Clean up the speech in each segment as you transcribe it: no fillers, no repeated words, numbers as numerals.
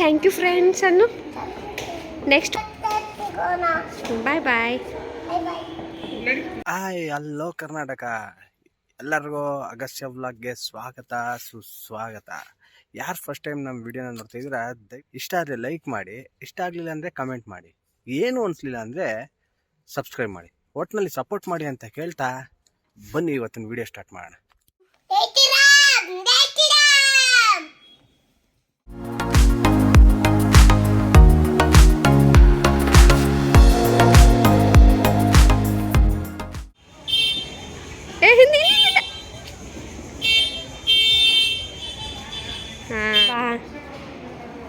Thank you friends ಅನ್ನು next ಬಾಯ್ ಬಾಯ್. Hi hello Karnataka, ಎಲ್ಲರಿಗೂ ಅಗಸ್ತ್ಯ ವ್ಲಾಗ್ಗೆ ಸ್ವಾಗತ ಸುಸ್ವಾಗತ. ಯಾರು ಫಸ್ಟ್ ಟೈಮ್ ನಮ್ಮ ವಿಡಿಯೋನ ನೋಡ್ತಾ ಇದ್ದೀರಾ ಇಷ್ಟ ಆದರೆ ಲೈಕ್ ಮಾಡಿ, ಇಷ್ಟ ಆಗಲಿಲ್ಲ ಅಂದರೆ ಕಮೆಂಟ್ ಮಾಡಿ, ಏನು ಅನಿಸ್ಲಿಲ್ಲ ಅಂದರೆ ಸಬ್ಸ್ಕ್ರೈಬ್ ಮಾಡಿ, ಒಟ್ಟಿನಲ್ಲಿ ಸಪೋರ್ಟ್ ಮಾಡಿ ಅಂತ ಕೇಳ್ತಾ ಬನ್ನಿ ಇವತ್ತಿನ ವಿಡಿಯೋ ಸ್ಟಾರ್ಟ್ ಮಾಡೋಣ.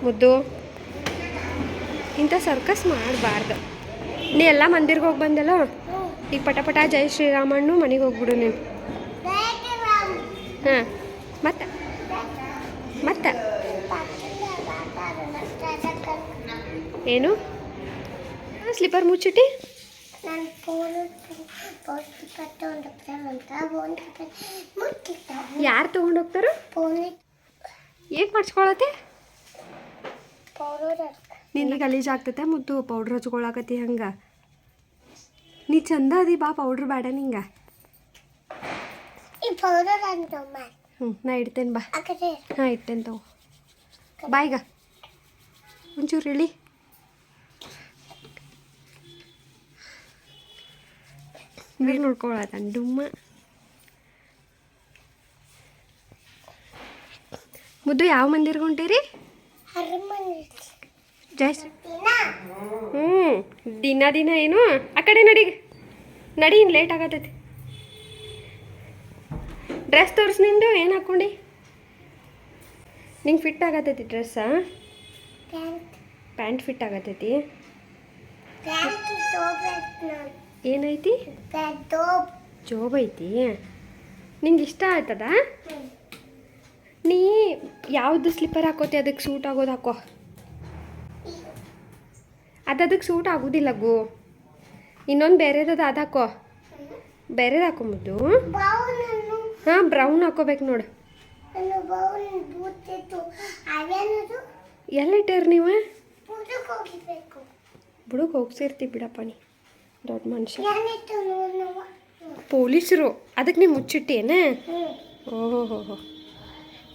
ಮುದ್ದು ಇಂಥ ಸರ್ಕಸ್ ಮಾಡಬಾರ್ದು. ನೀ ಎಲ್ಲ ಮಂದಿರ್ಗೆ ಹೋಗಿ ಬಂದಲ್ಲ, ಈಗ ಪಟ ಜೈ ಶ್ರೀರಾಮಣ್ಣು ಮನೆಗೆ ಹೋಗ್ಬಿಡು ನೀನು. ಹಾಂ ಮತ್ತೆ ಮತ್ತೆ ಏನು ಸ್ಲಿಪ್ಪರ್ ಮುಚ್ಚಿಟ್ಟು ಯಾರು ತೊಗೊಂಡೋಗ್ತಾರ? ಏನು ಮಾಡಿಸ್ಕೊಳತ್ತೆ? ನಿನ್ನ ಗಲೀಜ್ ಆಗ್ತೈತೆ ಮುದ್ದು, ಪೌಡ್ರ್ ಹಚ್ಕೊಳಕತ್ತಿ ಹಂಗೆ. ನೀ ಚಂದ ಅದಿ ಬಾ, ಪೌಡ್ರ್ ಬೇಡ ನಿಂಗೆ. ನಾ ಇಡ್ತೇನೆ ಬಾ. ಹಾಂ ಇಡ್ತೇನೆ ತಗೋ ಬಾ. ಈಗ ಒಂಚೂರು ಇಳಿ. ನೀರು ನೋಡ್ಕೊಳತ್ತ ಡುಮ್ಮ. ಮುದ್ದು ಯಾವ ಮಂದಿರ್ಗೆ ಹೊಂಟೀರಿ? ಜೈ ದಿನ ಏನು ಆ ಕಡೆ ನಡಿ ಇನ್ನು ಲೇಟ್ ಆಗತ್ತೈತಿ. ಡ್ರೆಸ್ ತೋರಿಸ್ ನಿಂದು, ಏನು ಹಾಕ್ಕೊಂಡು ನಿಂಗೆ ಫಿಟ್ ಆಗತ್ತೈತಿ ಡ್ರೆಸ್ಸಾ? ಪ್ಯಾಂಟ್ ಫಿಟ್ ಆಗತ್ತೈತಿ. ಏನೈತಿ? ಜೋಬ್ ಐತಿ. ನಿಂಗೆ ಇಷ್ಟ ಆಯ್ತದ? ನೀ ಯಾವುದು ಸ್ಲಿಪ್ಪರ್ ಹಾಕೋತಿ ಅದಕ್ಕೆ ಸೂಟ್ ಆಗೋದು ಹಾಕೋ. ಅದಕ್ಕೆ ಸೂಟ್ ಆಗೋದಿಲ್ಲ ಗೋ. ಇನ್ನೊಂದು ಬೇರೆದದ ಅದು ಹಾಕೋ, ಬೇರೆದು ಹಾಕೋ ಮುದ್ದು. ಹಾಂ ಬ್ರೌನ್ ಹಾಕೋಬೇಕು ನೋಡು. ಎಲ್ಲಿಟ್ಟೇರಿ ನೀವು? ಬುಡಕ್ಕೆ ಹೋಗ್ಸಿರ್ತಿ ಬಿಡಪ್ಪ, ನೀ ದೊಡ್ಡ ಮನುಷ್ಯ. ಪೊಲೀಸರು ಅದಕ್ಕೆ ನೀವು ಮುಚ್ಚಿಟ್ಟೇನೆ? ಓಹೋ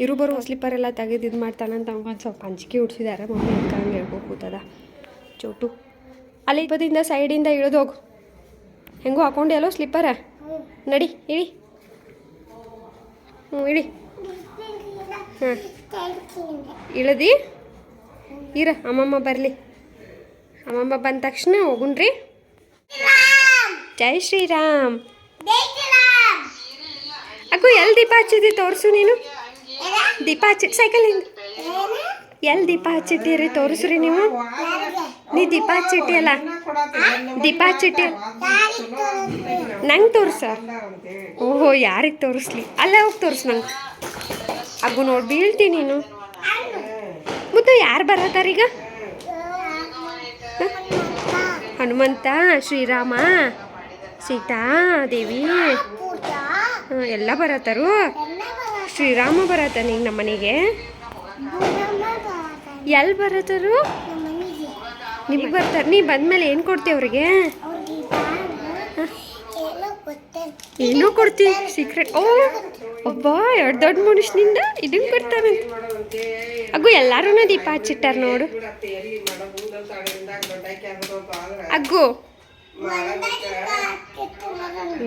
ಇರು ಬರುವ ಸ್ಲಿಪ್ಪರ್ ಎಲ್ಲ ತೆಗೆದು ಇದು ಮಾಡ್ತಾನಂತ ಒಂದು ಸ್ವಲ್ಪ ಅಂಜಿಕೆ ಹುಡ್ಸಿದ್ದಾರೆ ಮಮ್ಮಿ. ಅದಕ್ಕೆ ಹಂಗೆ ಹೇಳ್ಕೊಕೂತದ ಚೋಟು. ಅಲ್ಲಿ ಬದಿಯಿಂದ ಸೈಡಿಂದ ಇಳಿದು ಹೋಗು. ಹೆಂಗೂ ಹಾಕೊಂಡೆ ಅಲ್ಲೋ ಸ್ಲಿಪ್ಪರ? ನಡಿ ಇಳಿ. ಇಳಿ. ಹಾಂ ಇಳದಿ ಇರ. ಅಮ್ಮಮ್ಮ ಬರಲಿ. ಅಮ್ಮಮ್ಮ ಬಂದ ತಕ್ಷಣ ಹೋಗುಣ್ರಿ. ಜೈ ಶ್ರೀರಾಮ್. ಅಕ್ಕೂ ಎಲ್ಲಿ ದೀಪ ಹಚ್ಚಿದಿ ತೋರಿಸು ನೀನು. ದೀಪ ಹಚ್ಚಿ ಸೈಕಲಿಂದ ಎಲ್ಲಿ ದೀಪ ಹಚ್ಚಿಟ್ಟಿರಿ ತೋರಿಸ್ರಿ ನೀವು. ನೀ ದೀಪ ಹಚ್ಚಿಟ್ಟಿಯಲ್ಲ, ದೀಪ ಹಚ್ಚಿಟ್ಟಿ ನಂಗೆ ತೋರಿಸ. ಓಹೋ ಯಾರಿಗೆ ತೋರಿಸ್ಲಿ? ಅಲ್ಲೇ ಹೋಗಿ ತೋರಿಸ್ ನಂಗೆ. ಅಗ್ಗು ನೋಡಿ ಬೀಳ್ತೀನಿ ನೀನು. ಮುದ್ದು ಯಾರು ಬರತ್ತಾರೀಗ? ಹನುಮಂತ, ಶ್ರೀರಾಮ, ಸೀತಾ ದೇವಿ ಎಲ್ಲ ಬರತ್ತಾರು. ಶ್ರೀರಾಮ ಬರತ್ತಾನ ಈಗ ನಮ್ಮ ಮನೆಗೆ. ಎಲ್ಲಿ ಬರತ್ತಾರು? ನಿಮಗೆ ಬರ್ತಾರೆ. ನೀ ಬಂದ್ಮೇಲೆ ಏನು ಕೊಡ್ತೀವಿ ಅವ್ರಿಗೆ? ಏನೋ ಕೊಡ್ತೀವಿ ಸೀಕ್ರೆಟ್. ಓ ಒಬ್ಬ ಎರಡು ದೊಡ್ಡ ಮನುಷ್ಯನಿಂದ ಇದನ್ನು ಕೊಡ್ತಾನೆ. ಅಗ್ಗು ಎಲ್ಲರೂ ದೀಪ ಹಚ್ಚಿಟ್ಟಾರ ನೋಡು. ಅಗ್ಗು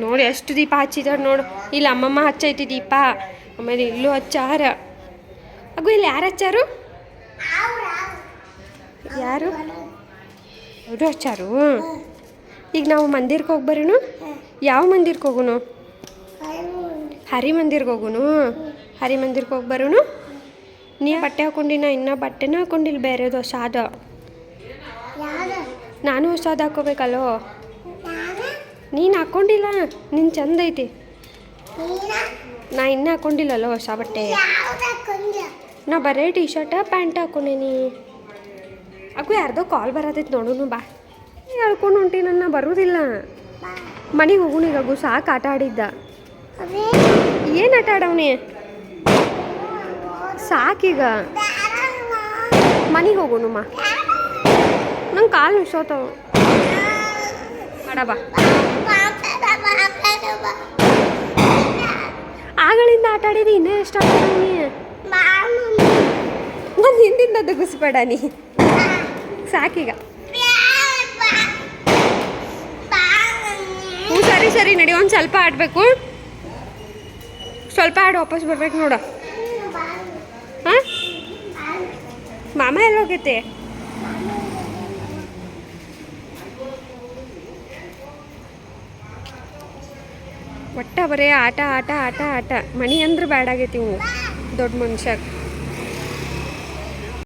ನೋಡಿ ಎಷ್ಟು ದೀಪ ಹಚ್ಚಿದಾರ ನೋಡು. ಇಲ್ಲಿ ಅಮ್ಮಮ್ಮ ಹಚ್ಚೈತಿ ದೀಪ, ಆಮೇಲೆ ಇಲ್ಲೂ ಹಚ್ಚಾರ. ಅಗ್ಗು ಇಲ್ಲಿ ಯಾರು ಹಚ್ಚಾರು? ಯಾರು ಅವರು ಹಚ್ಚಾರು? ಈಗ ನಾವು ಮಂದಿರಕ್ಕೆ ಹೋಗಿ ಬರೋಣ. ಯಾವ ಮಂದಿರಕ್ಕೆ ಹೋಗೋಣ? ಹರಿ ಮಂದಿರ್ಗೆ ಹೋಗೋಣ. ಹರಿ ಮಂದಿರಕ್ಕೆ ಹೋಗಿ ಬರೋಣ. ನೀ ಬಟ್ಟೆ ಹಾಕೊಂಡಿನ, ಇನ್ನೂ ಬಟ್ಟೆನ ಹಾಕೊಂಡಿಲ್ಲ, ಬೇರೆದು ಹೊಸಾದ. ನಾನು ಹೊಸಾದ ಹಾಕೋಬೇಕಲ್ಲೋ. ನೀನು ಹಾಕ್ಕೊಂಡಿಲ್ಲ, ನಿನ್ನ ಚಂದ ಐತಿ. ನಾ ಇನ್ನೂ ಹಾಕ್ಕೊಂಡಿಲ್ಲಲ್ಲೋ ಹೊಸ ಬಟ್ಟೆ. ನಾ ಬರೇ ಟಿ ಶರ್ಟ ಪ್ಯಾಂಟ್ ಹಾಕೊಂಡೇನಿ. ಅಕ್ಕೂ ಯಾರ್ದೋ ಕಾಲ್ ಬರತೈತಿ ನೋಡೋನು ಬಾ. ಹೇಳ್ಕೊಂಡು ಹೊಂಟಿ ನನ್ನ ಬರೋದಿಲ್ಲ. ಮನೆಗೆ ಹೋಗೋಣ ಈಗ. ಅಗು ಸಾಕು ಆಟ ಆಡಿದ್ದ. ಏನು ಆಟ ಆಡವನಿ? ಸಾಕೀಗ ಮನೆಗೆ ಹೋಗೋಣಮ್ಮ. ನಂಗೆ ಕಾಲು ನುಸೋತಾವ. ಬಾ ಆಗಳಿಂದ ಆಟ ಆಡಿರಿ, ಇನ್ನೂ ಎಷ್ಟು ಆಟ ನೀ. ನಾನು ಹಿಂದಿಂದ ದಗುಸ್ಬೇಡ ನೀ, ಸಾಕೀಗ. ಹ್ಞೂ ಸರಿ ಸರಿ ನಡಿ, ಒಂದು ಸ್ವಲ್ಪ ಆಡಬೇಕು. ಸ್ವಲ್ಪ ಆಡಿ ವಾಪಸ್ ಬರ್ಬೇಕು ನೋಡ. ಹಾಂ ಮಾಮ ಎಲ್ಲ ಹೋಗೈತೆ? ಒಟ್ಟ ಬರೀ ಆಟ ಆಟ ಆಟ ಆಟ. ಮನೆ ಅಂದ್ರೆ ಬ್ಯಾಡಾಗೈತಿ ಇವು ದೊಡ್ಡ ಮನುಷ್ಯ.